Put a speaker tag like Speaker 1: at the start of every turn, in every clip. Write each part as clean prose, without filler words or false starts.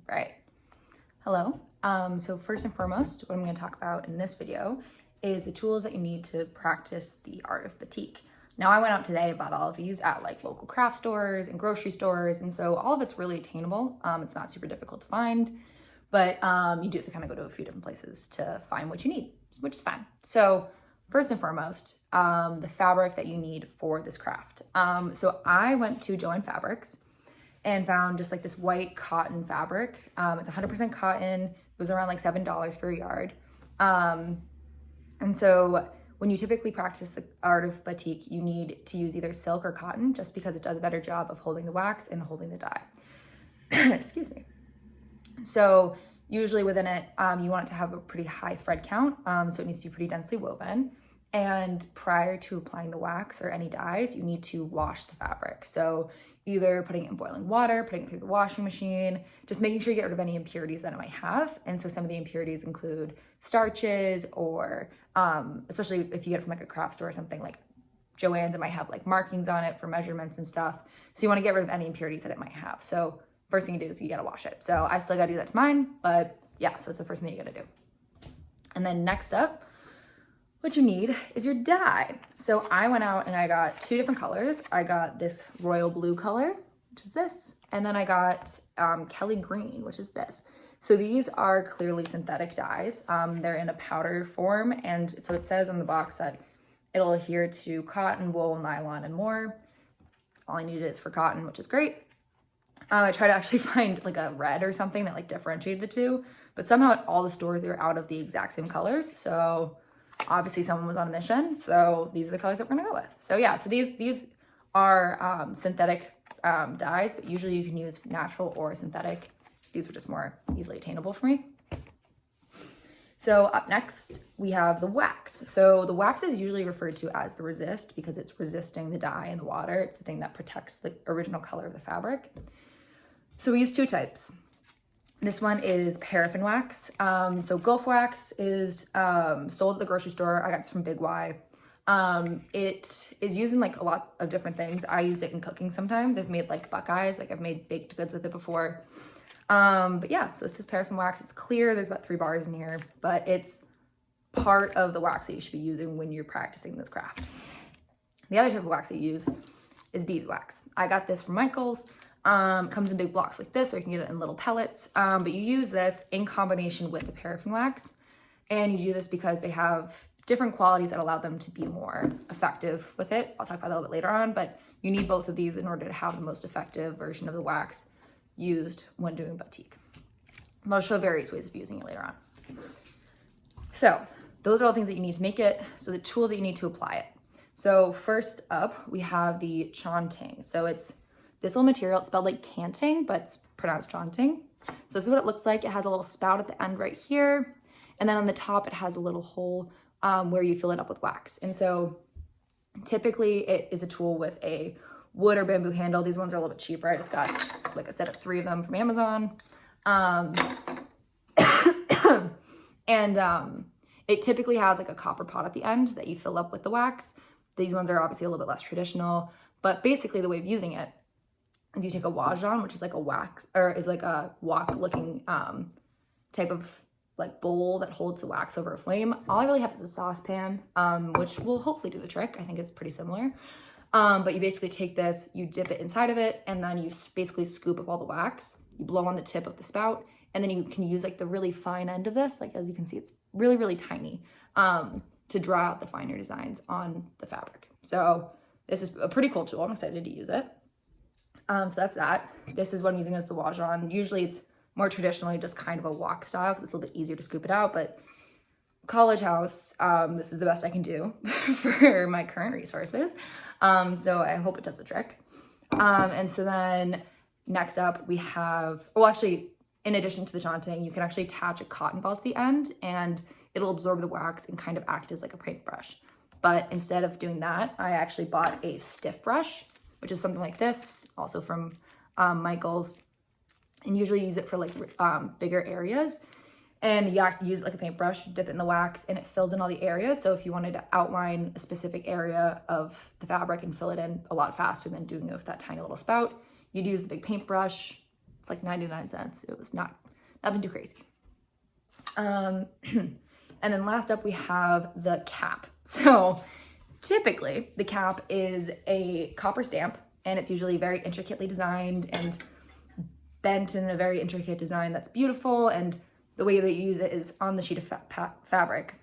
Speaker 1: Right. Hello. So first and foremost, what I'm going to talk about in this video is the tools that you need to practice the art of batik. Now, I went out today and bought all of these at like local craft stores and grocery stores, and so all of it's really attainable. It's not super difficult to find, but you do have to kind of go to a few different places to find what you need, which is fine. So first and foremost, the fabric that you need for this craft. So I went to Joann Fabrics and found just like this white cotton fabric. It's 100% cotton. It was around like $7 for a yard. And so when you typically practice the art of batik, you need to use either silk or cotton just because it does a better job of holding the wax and holding the dye. Excuse me. So usually within it, you want it to have a pretty high thread count. So it needs to be pretty densely woven. And prior to applying the wax or any dyes, you need to wash the fabric. So either putting it in boiling water, putting it through the washing machine, just making sure you get rid of any impurities that it might have. And so some of the impurities include starches or especially if you get it from like a craft store or something like Joann's, it might have like markings on it for measurements and stuff. So you want to get rid of any impurities that it might have. So first thing you do is you got to wash it. So I still got to do that to mine, but yeah, so it's the first thing you got to do. And then next up, what you need is your dye. So I went out and I got two different colors. I got this royal blue color, which is this, and then I got Kelly green, which is this. So these are clearly synthetic dyes. They're in a powder form, and so it says on the box that it'll adhere to cotton, wool, nylon, and more. All I needed is for cotton, which is great. I tried to actually find like a red or something that like differentiated the two, but somehow at all the stores, they were out of the exact same colors. So obviously someone was on a mission. So these are the colors that we're gonna go with. So yeah, so these are synthetic dyes, but usually you can use natural or synthetic. These were just more easily attainable for me. So up next, we have the wax. So the wax is usually referred to as the resist because it's resisting the dye in the water. It's the thing that protects the original color of the fabric. So we use two types. This one is paraffin wax. So Gulf wax is sold at the grocery store. I got this from Big Y. It is used in like a lot of different things. I use it in cooking sometimes. I've made like buckeyes, like I've made baked goods with it before. But yeah, so this is paraffin wax. It's clear. There's about 3 bars in here, but it's part of the wax that you should be using when you're practicing this craft. The other type of wax I use is beeswax. I got this from Michael's. Comes in big blocks like this, or you can get it in little pellets. But you use this in combination with the paraffin wax. And you do this because they have different qualities that allow them to be more effective with it. I'll talk about that a little bit later on, but you need both of these in order to have the most effective version of the wax used when doing batik. I'll show various ways of using it later on. So those are all things that you need to make it. So the tools that you need to apply it. So first up, we have the chanting. So it's this little material. It's spelled like canting, but it's pronounced chanting. So this is what it looks like. It has a little spout at the end right here. And then on the top, it has a little hole where you fill it up with wax. And so typically it is a tool with a wood or bamboo handle. These ones are a little bit cheaper. I just got like a set of 3 of them from Amazon. It typically has like a copper pot at the end that you fill up with the wax. These ones are obviously a little bit less traditional, but basically the way of using it is you take a wajan, which is like a wax, or is like a wok looking type of like bowl that holds the wax over a flame. All I really have is a saucepan, which will hopefully do the trick. I think it's pretty similar. But you basically take this, you dip it inside of it, and then you basically scoop up all the wax. You blow on the tip of the spout, and then you can use like the really fine end of this. Like, as you can see, it's really, really tiny to draw out the finer designs on the fabric. So this is a pretty cool tool. I'm excited to use it. So that's that. This is what I'm using as the wajan. Usually it's more traditionally just kind of a wok style because it's a little bit easier to scoop it out, but college house, this is the best I can do for my current resources. So I hope it does the trick. And so then next up we have, well, actually, in addition to the chanting, you can actually attach a cotton ball to the end and it'll absorb the wax and kind of act as like a paintbrush. But instead of doing that, I actually bought a stiff brush, which is something like this, also from Michael's, and usually use it for like bigger areas. And you have to use like a paintbrush, dip it in the wax, and it fills in all the areas. So if you wanted to outline a specific area of the fabric and fill it in a lot faster than doing it with that tiny little spout, you'd use the big paintbrush. It's like 99 cents. It was nothing too crazy. And then last up we have the cap. So typically the cap is a copper stamp, and it's usually very intricately designed and bent in a very intricate design that's beautiful. And the way that you use it is on the sheet of fabric.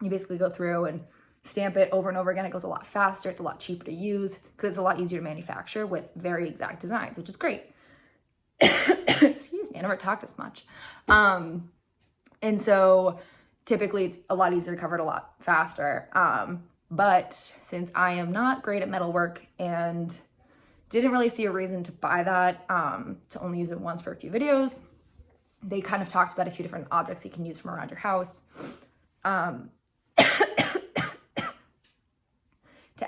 Speaker 1: You basically go through and stamp it over and over again. It goes a lot faster. It's a lot cheaper to use because it's a lot easier to manufacture with very exact designs, which is great. Excuse me, I never talked this much. And so typically it's a lot easier to cover it a lot faster. But since I am not great at metalwork and didn't really see a reason to buy that, to only use it once for a few videos, they kind of talked about a few different objects you can use from around your house to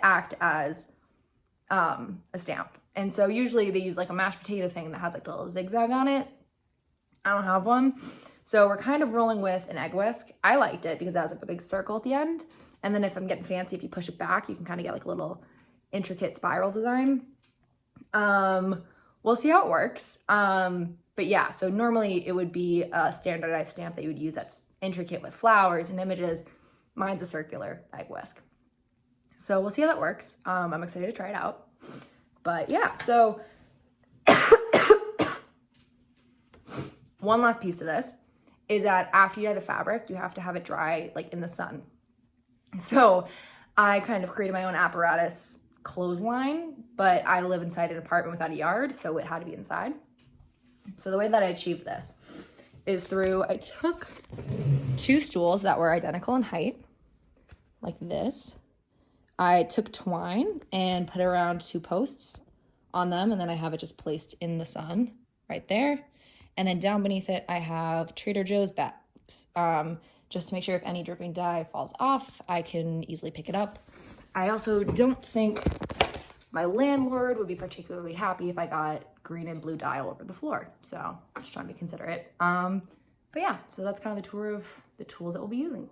Speaker 1: act as a stamp. And so usually they use like a mashed potato thing that has like a little zigzag on it. I don't have one. So we're kind of rolling with an egg whisk. I liked it because it has like a big circle at the end. And then if I'm getting fancy, if you push it back, you can kind of get like a little intricate spiral design. We'll see how it works. But yeah, so normally it would be a standardized stamp that you would use that's intricate with flowers and images. Mine's a circular egg whisk. So we'll see how that works. I'm excited to try it out. But yeah, so one last piece of this is that after you dye the fabric, you have to have it dry like in the sun. So I kind of created my own apparatus clothesline, but I live inside an apartment without a yard, so it had to be inside. So the way that I achieved this is I took 2 stools that were identical in height, like this. I took twine and put it around 2 posts on them, and then I have it just placed in the sun right there. And then down beneath it, I have Trader Joe's bags, just to make sure if any dripping dye falls off, I can easily pick it up. I also don't think my landlord would be particularly happy if I got green and blue dye all over the floor. So I'm just trying to be considerate. But yeah, so that's kind of the tour of the tools that we'll be using.